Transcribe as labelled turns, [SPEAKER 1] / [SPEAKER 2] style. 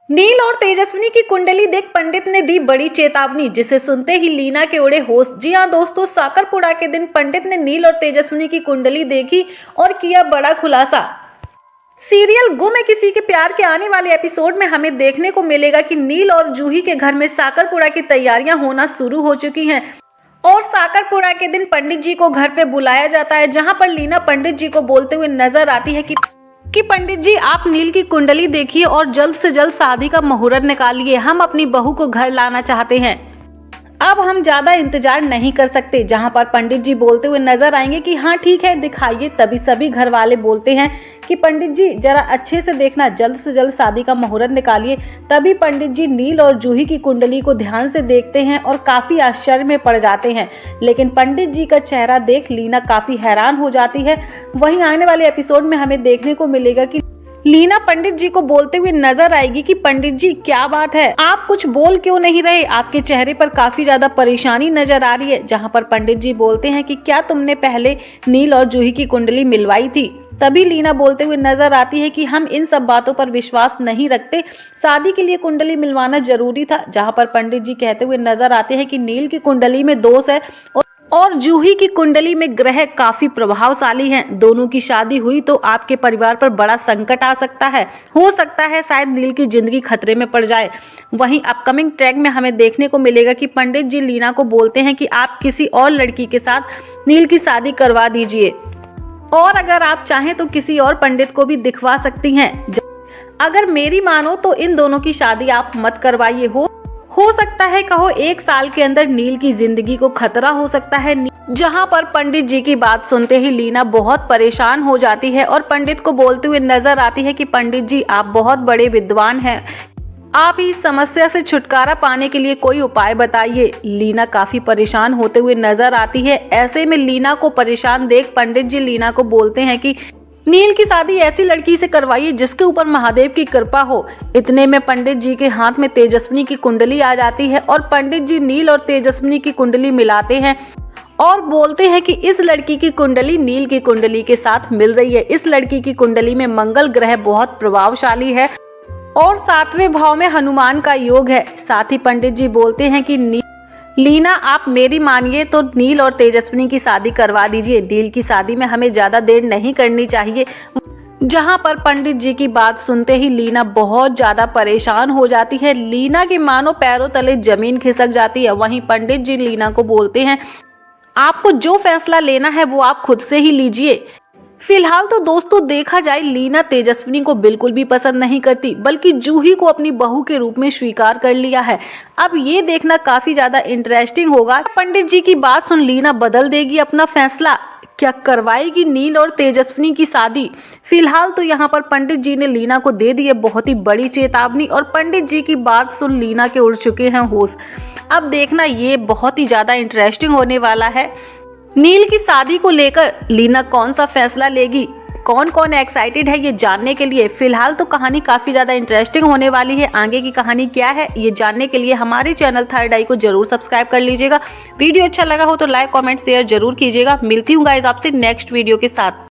[SPEAKER 1] नील और तेजस्विनी की कुंडली देख पंडित ने दी बड़ी चेतावनी, जिसे सुनते ही लीना के उड़े होश। जी हां दोस्तों, साकरपुड़ा के दिन पंडित ने नील और तेजस्विनी की कुंडली देखी और किया बड़ा खुलासा। सीरियल गुम है किसी के प्यार के आने वाले एपिसोड में हमें देखने को मिलेगा कि नील और जूही के घर में साकरपुड़ा की तैयारियां होना शुरू हो चुकी हैं और साकरपुड़ा के दिन पंडित जी को घर पे बुलाया जाता है, जहां पर लीना पंडित जी को बोलते हुए नजर आती है कि पंडित जी, आप नील की कुंडली देखिए और जल्द से जल्द शादी का मुहूर्त निकालिए। हम अपनी बहू को घर लाना चाहते हैं, अब हम ज्यादा इंतजार नहीं कर सकते। जहां पर पंडित जी बोलते हुए नजर आएंगे कि हाँ ठीक है, दिखाइए। तभी सभी घर वाले बोलते हैं कि पंडित जी जरा अच्छे से देखना, जल्द से जल्द शादी का मुहूर्त निकालिए। तभी पंडित जी नील और जूही की कुंडली को ध्यान से देखते हैं और काफी आश्चर्य में पड़ जाते हैं। लेकिन पंडित जी का चेहरा देख लीना काफी हैरान हो जाती है। वहीं आने वाले एपिसोड में हमें देखने को मिलेगा कि लीना पंडित जी को बोलते हुए नजर आएगी कि पंडित जी क्या बात है, आप कुछ बोल क्यों नहीं रहे, आपके चेहरे पर काफी ज्यादा परेशानी नजर आ रही है। जहां पर पंडित जी बोलते हैं कि क्या तुमने पहले नील और जूही की कुंडली मिलवाई थी। तभी लीना बोलते हुए नजर आती है कि हम इन सब बातों पर विश्वास नहीं रखते, शादी के लिए कुंडली मिलवाना जरूरी था। जहां पर पंडित जी कहते हुए नजर आते हैं कि नील की कुंडली में दोष है और जूही की कुंडली में ग्रह काफी प्रभावशाली हैं। दोनों की शादी हुई तो आपके परिवार पर बड़ा संकट आ सकता है, हो सकता है शायद नील की जिंदगी खतरे में पड़ जाए। वहीं अपकमिंग ट्रैक में हमें देखने को मिलेगा कि पंडित जी लीना को बोलते हैं कि आप किसी और लड़की के साथ नील की शादी करवा दीजिए और अगर आप चाहें तो किसी और पंडित को भी दिखवा सकती हैं। अगर मेरी मानो तो इन दोनों की शादी आप मत करवाइए। हो सकता है कहो 1 साल के अंदर नील की जिंदगी को खतरा हो सकता है। जहां पर पंडित जी की बात सुनते ही लीना बहुत परेशान हो जाती है और पंडित को बोलते हुए नजर आती है कि पंडित जी, आप बहुत बड़े विद्वान हैं, आप इस समस्या से छुटकारा पाने के लिए कोई उपाय बताइए। लीना काफी परेशान होते हुए नजर आती है। ऐसे में लीना को परेशान देख पंडित जी लीना को बोलते हैं कि नील की शादी ऐसी लड़की से करवाइए जिसके ऊपर महादेव की कृपा हो। इतने में पंडित जी के हाथ में तेजस्विनी की कुंडली आ जाती है और पंडित जी नील और तेजस्विनी की कुंडली मिलाते हैं और बोलते हैं कि इस लड़की की कुंडली नील की कुंडली के साथ मिल रही है। इस लड़की की कुंडली में मंगल ग्रह बहुत प्रभावशाली है और 7वें भाव में हनुमान का योग है। साथ ही पंडित जी बोलते हैं कि लीना, आप मेरी मानिए तो नील और तेजस्विनी की शादी करवा दीजिए। नील की शादी में हमें ज्यादा देर नहीं करनी चाहिए। जहां पर पंडित जी की बात सुनते ही लीना बहुत ज्यादा परेशान हो जाती है। लीना के मानो पैरों तले जमीन खिसक जाती है। वहीं पंडित जी लीना को बोलते हैं, आपको जो फैसला लेना है वो आप खुद से ही लीजिए। फिलहाल तो दोस्तों देखा जाए, लीना तेजस्विनी को बिल्कुल भी पसंद नहीं करती, बल्कि जूही को अपनी बहू के रूप में स्वीकार कर लिया है। अब ये देखना काफी ज्यादा इंटरेस्टिंग होगा। पंडित जी की बात सुन लीना बदल देगी अपना फैसला, क्या करवाएगी नील और तेजस्विनी की शादी। फिलहाल तो यहाँ पर पंडित जी ने लीना को दे दी है बहुत ही बड़ी चेतावनी और पंडित जी की बात सुन लीना के उड़ चुके हैं होश। अब देखना ये बहुत ही ज्यादा इंटरेस्टिंग होने वाला है। नील की शादी को लेकर लीना कौन सा फैसला लेगी, कौन कौन एक्साइटेड है ये जानने के लिए। फिलहाल तो कहानी काफी ज्यादा इंटरेस्टिंग होने वाली है। आगे की कहानी क्या है ये जानने के लिए हमारे चैनल थर्ड आई को जरूर सब्सक्राइब कर लीजिएगा। वीडियो अच्छा लगा हो तो लाइक कमेंट शेयर जरूर कीजिएगा। मिलती हूँ गाइस आपसे नेक्स्ट वीडियो के साथ।